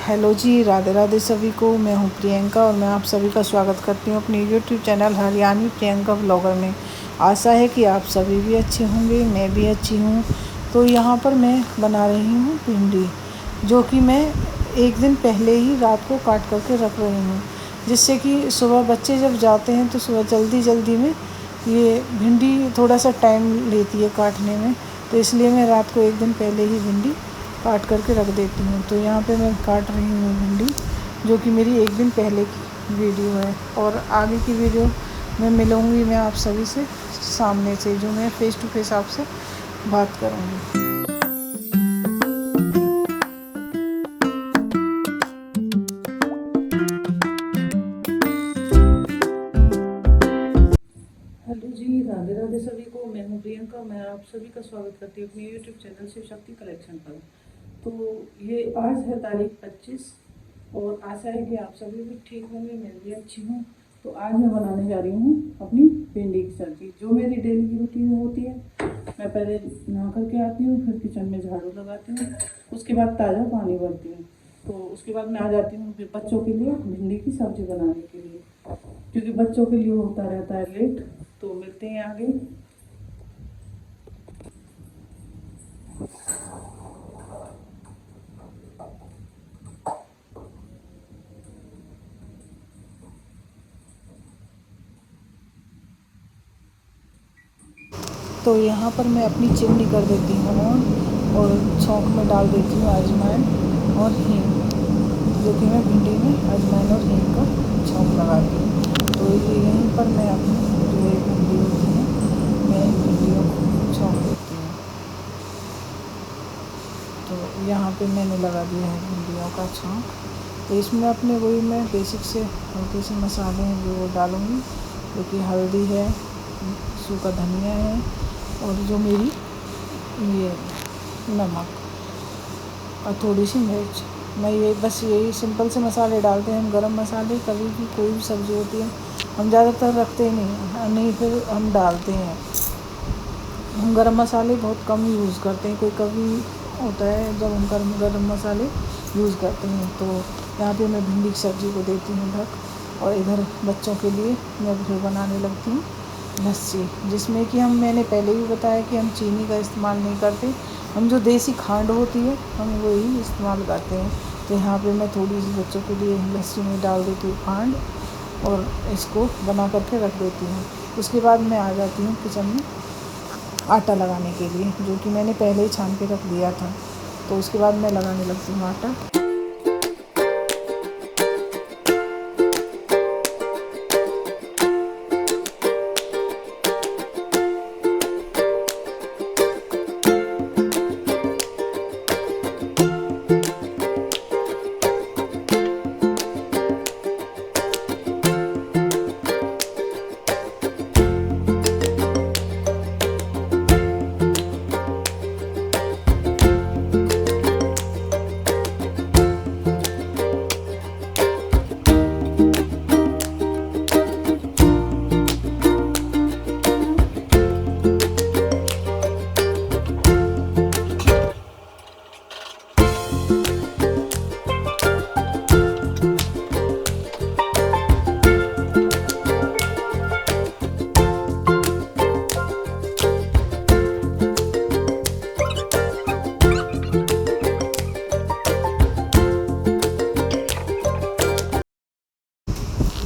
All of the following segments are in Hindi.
हेलो जी, राधे राधे सभी को। मैं हूं प्रियंका और मैं आप सभी का स्वागत करती हूं अपनी YouTube channel Haryanvi Priyanka vlogger में। आशा है कि आप सभी भी अच्छे होंगे, मैं भी अच्छी हूं। तो यहाँ पर मैं बना रही हूं भिंडी, जो कि मैं एक दिन पहले ही रात को काट करके रख रही हूँ, जिससे कि सुबह बच्चे जब जाते हैं तो सुबह जल्दी में ये भिंडी थोड़ा सा टाइम लेती है काटने में, तो इसलिए मैं रात को एक दिन पहले ही भिंडी काट करके रख देती हूँ। तो यहाँ पे मैं काट रही हूँ भिंडी, जो कि मेरी एक दिन पहले की वीडियो है। और आगे की वीडियो में मिलूँगी मैं आप सभी से सामने से, जो मैं फ़ेस टू फेस आपसे बात करूँगी। हेलो जी, राधे राधे सभी को। मैं हूँ प्रियंका, मैं आप सभी का स्वागत करती हूँ अपनी YouTube channel Shiv Shakti collection पर। तो ये आज है तारीख 25 और आशा है कि आप सभी भी ठीक होंगे, मैं भी अच्छी हूँ। तो आज मैं बनाने जा रही हूँ अपनी भिंडी की सब्ज़ी, जो मेरी डेली की रूटीन में होती है। मैं पहले नहा करके आती हूँ, फिर किचन में झाड़ू लगाती हूँ, उसके बाद ताज़ा पानी भरती हूँ। तो उसके बाद मैं आ जाती हूँ फिर बच्चों के लिए भिंडी की सब्ज़ी बनाने के लिए, क्योंकि बच्चों के लिए होता रहता है लेट। तो मिलते हैं आगे। तो यहाँ पर मैं अपनी चिमनी कर देती हूँ और छौंक में डाल देती हूँ अजवाइन और हींग, जो कि मैं भिंडी में अजवाइन और हींग का छौंक लगाती हूँ। तो यहीं पर मैं अपनी जो ये भिंडी होती है, मैं इन भिंडियों को छौंक देती हूँ। तो यहाँ पे मैंने लगा दिया है भिंडियों का छौंक। तो इसमें अपने वही मैं बेसिक से हल्के से मसाले हैं जो वो डालूँगी, जो कि हल्दी है, सूखा धनिया है और जो मेरी ये नमक और थोड़ी सी मिर्च। मैं ये बस यही सिंपल से मसाले डालते हैं हम। गरम मसाले कभी भी कोई भी सब्ज़ी होती है हम ज़्यादातर रखते ही नहीं, फिर हम डालते हैं। हम गरम मसाले बहुत कम यूज़ करते हैं, कोई कभी होता है जब हम गरम मसाले यूज़ करते हैं। तो यहाँ पे मैं भिंडी की सब्ज़ी को देती हूँ ढक, और इधर बच्चों के लिए मैं फिर बनाने लगती हूँ लस्सी, जिसमें कि मैंने पहले भी बताया कि हम चीनी का इस्तेमाल नहीं करते, हम जो देसी खांड होती है हम वही इस्तेमाल करते हैं। तो यहाँ पे मैं थोड़ी सी बच्चों के लिए लस्सी में डाल देती हूँ खांड और इसको बना करके रख देती हूँ। उसके बाद मैं आ जाती हूँ किचन में आटा लगाने के लिए, जो कि मैंने पहले ही छान के रख दिया था। तो उसके बाद मैं लगाने लगती हूँ आटा।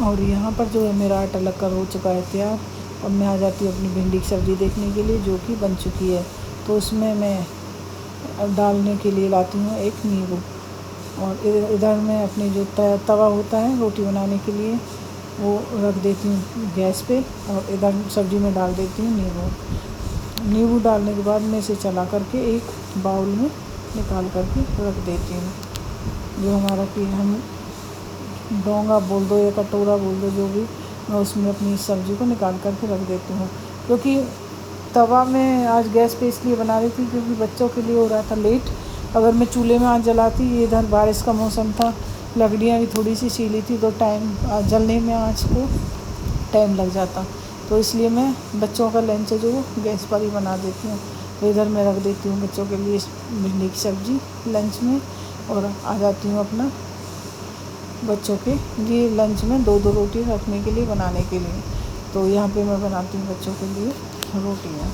और यहाँ पर जो है मेरा आटा लगकर हो चुका है तैयार। अब मैं आ जाती हूँ अपनी भिंडी की सब्ज़ी देखने के लिए, जो कि बन चुकी है। तो उसमें मैं डालने के लिए लाती हूँ एक नींबू, और इधर मैं अपनी जो तवा होता है रोटी बनाने के लिए वो रख देती हूँ गैस पे, और इधर सब्ज़ी में डाल देती हूँ नींबू डालने के बाद मैं इसे चला करके एक बाउल में निकाल करके रख देती हूँ। जो हमारा कि हम डोंगा बोल दो या कटोरा बोल दो, जो भी, मैं उसमें अपनी सब्ज़ी को निकाल करके रख देती हूँ। क्योंकि तवा में आज गैस पे इसलिए बना रही थी क्योंकि बच्चों के लिए हो रहा था लेट। अगर मैं चूल्हे में आँच जलाती, इधर बारिश का मौसम था, लकड़ियाँ भी थोड़ी सी सीली थी, तो टाइम जलने में आँच को टाइम लग जाता। तो इसलिए मैं बच्चों का लंच जो गैस पर ही बना देती हूँ। तो इधर मैं रख देती हूँ बच्चों के लिए भिंडी की सब्ज़ी लंच में, और आ जाती हूँ अपना बच्चों के लिए लंच में 2-2 रोटी रखने के लिए, बनाने के लिए। तो यहाँ पे मैं बनाती हूँ बच्चों के लिए रोटियाँ।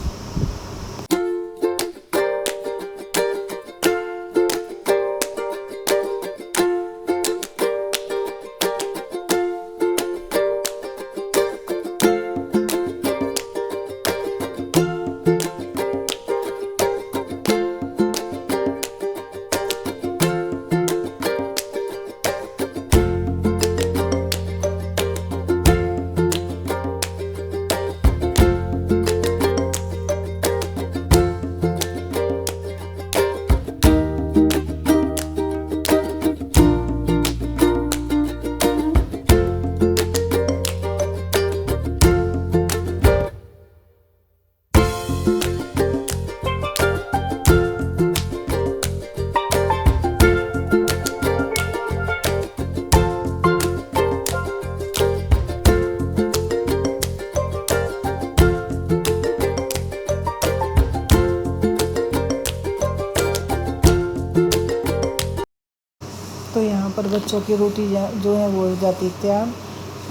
तो यहाँ पर बच्चों की रोटी जो है वो हो जाती है तैयार,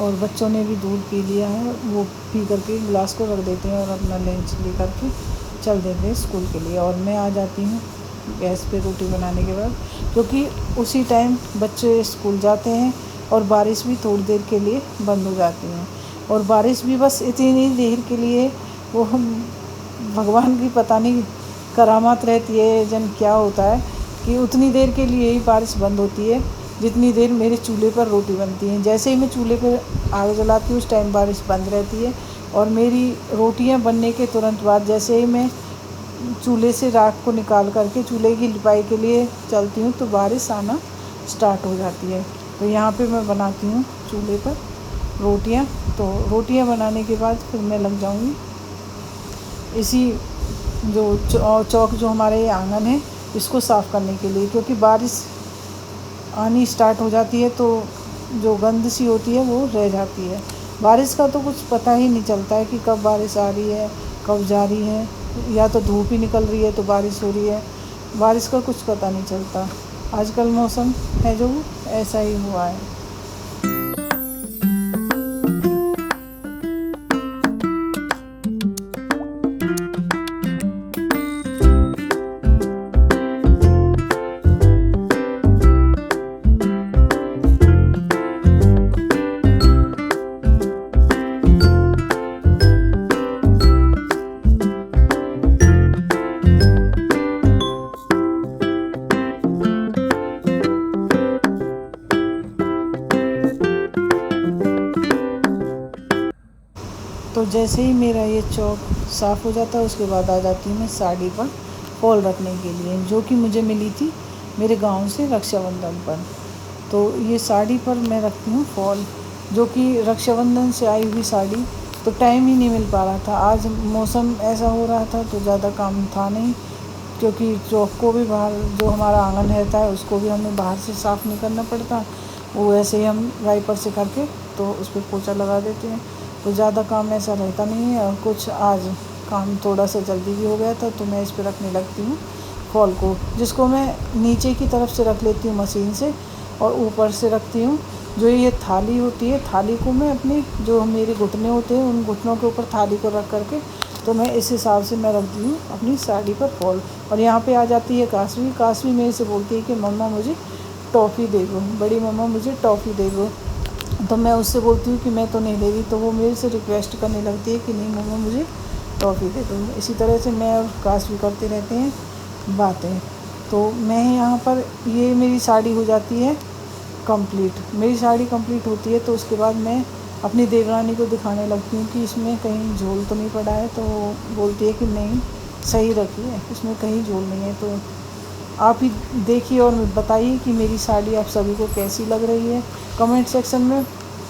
और बच्चों ने भी दूध पी लिया है, वो पी करके गिलास को रख देते हैं और अपना लंच ले करके चल देते हैं स्कूल के लिए। और मैं आ जाती हूँ गैस पे रोटी बनाने के बाद, क्योंकि उसी टाइम बच्चे स्कूल जाते हैं और बारिश भी थोड़ी देर के लिए बंद हो जाती है। और बारिश भी बस इतनी देर के लिए, वो हम भगवान की पता नहीं करामात रहती है, जन क्या होता है कि उतनी देर के लिए ही बारिश बंद होती है जितनी देर मेरे चूल्हे पर रोटी बनती है। जैसे ही मैं चूल्हे पर आग जलाती हूँ उस टाइम बारिश बंद रहती है, और मेरी रोटियां बनने के तुरंत बाद जैसे ही मैं चूल्हे से राख को निकाल करके चूल्हे की लिपाई के लिए चलती हूँ तो बारिश आना स्टार्ट हो जाती है। तो यहाँ पे मैं बनाती हूँ चूल्हे पर रोटियाँ। तो रोटियाँ बनाने के बाद फिर मैं लग जाऊँगी इसी जो चौक जो हमारे आंगन है इसको साफ़ करने के लिए, क्योंकि बारिश आनी स्टार्ट हो जाती है तो जो गंद सी होती है वो रह जाती है। बारिश का तो कुछ पता ही नहीं चलता है कि कब बारिश आ रही है कब जा रही है, या तो धूप ही निकल रही है तो बारिश हो रही है, बारिश का कुछ पता नहीं चलता। आजकल मौसम है जो ऐसा ही हुआ है। तो जैसे ही मेरा ये चौक साफ़ हो जाता है उसके बाद आ जाती हूँ मैं साड़ी पर फॉल रखने के लिए, जो कि मुझे मिली थी मेरे गांव से रक्षाबंधन पर। तो ये साड़ी पर मैं रखती हूँ फॉल, जो कि रक्षाबंधन से आई हुई साड़ी, तो टाइम ही नहीं मिल पा रहा था। आज मौसम ऐसा हो रहा था तो ज़्यादा काम था नहीं, क्योंकि चौक को भी बाहर जो हमारा आंगन रहता है उसको भी हमें बाहर से साफ़ नहीं करना पड़ता, वो ऐसे ही हम वाइपर से करके तो उस पर पोछा लगा देते हैं। तो ज़्यादा काम ऐसा रहता नहीं है, और कुछ आज काम थोड़ा सा जल्दी भी हो गया था तो मैं इस पर रखने लगती हूँ फॉल को, जिसको मैं नीचे की तरफ से रख लेती हूँ मशीन से, और ऊपर से रखती हूँ जो ये थाली होती है, थाली को मैं अपने जो मेरे घुटने होते हैं उन घुटनों के ऊपर थाली को रख करके, तो मैं इस हिसाब से मैं रखती हूँ अपनी साड़ी पर फॉल। और यहाँ पे आ जाती है काशवी मेरे से बोलती है कि मम्मा मुझे टॉफ़ी दे दो, बड़ी मम्मा मुझे टॉफ़ी दे दो। तो मैं उससे बोलती हूँ कि मैं तो नहीं दे रही, तो वो मेरे से रिक्वेस्ट करने लगती है कि नहीं मम्मा मुझे टॉफ़ी दे दो। इसी तरह से मैं और काशवी करते रहते हैं बातें। तो मैं यहाँ पर ये मेरी साड़ी हो जाती है कंप्लीट। मेरी साड़ी कंप्लीट होती है तो उसके बाद मैं अपनी देवरानी को दिखाने लगती हूँ कि इसमें कहीं झोल तो नहीं पड़ा है, तो बोलती है कि नहीं सही रखी है, इसमें कहीं झोल नहीं है। तो आप ही देखिए और बताइए कि मेरी साड़ी आप सभी को कैसी लग रही है। कमेंट सेक्शन में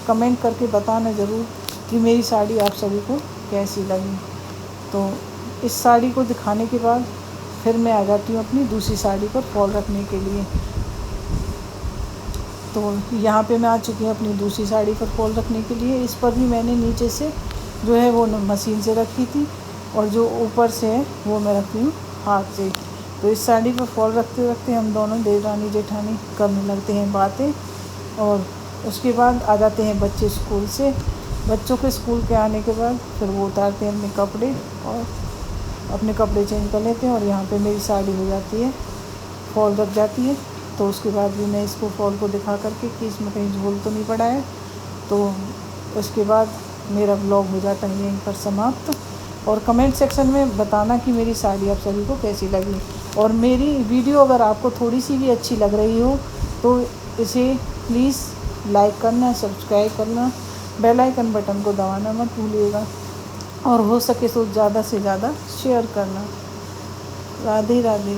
कमेंट करके बताना ज़रूर कि मेरी साड़ी आप सभी को कैसी लगी। तो इस साड़ी को दिखाने के बाद फिर मैं आ जाती हूँ अपनी दूसरी साड़ी पर फॉल रखने के लिए। तो यहाँ पे मैं आ चुकी हूँ अपनी दूसरी साड़ी पर फॉल रखने के लिए। इस पर भी मैंने नीचे से जो है वो मशीन से रखी थी, और जो ऊपर से है वो मैं रखती हूँ हाथ से। तो इस साड़ी पर फॉल रखते रखते हम दोनों देवरानी जेठानी करने लगते हैं बातें। और उसके बाद आ जाते हैं बच्चे स्कूल से। बच्चों के स्कूल के आने के बाद फिर वो उतारते हैं अपने कपड़े और अपने कपड़े चेंज कर लेते हैं। और यहाँ पे मेरी साड़ी हो जाती है, फॉल रख जाती है। तो उसके बाद भी मैं इसको फॉल को दिखा करके कि इसमें कहीं झोल तो नहीं पड़ा है। तो उसके बाद मेरा व्लॉग हो जाता है यहीं पर समाप्त। और कमेंट सेक्शन में बताना कि मेरी साड़ी आप सभी को कैसी लगी। और मेरी वीडियो अगर आपको थोड़ी सी भी अच्छी लग रही हो तो इसे प्लीज़ लाइक करना, सब्सक्राइब करना, बेल आइकन बटन को दबाना मत भूलिएगा। और हो सके तो ज़्यादा से ज़्यादा शेयर करना। राधे राधे।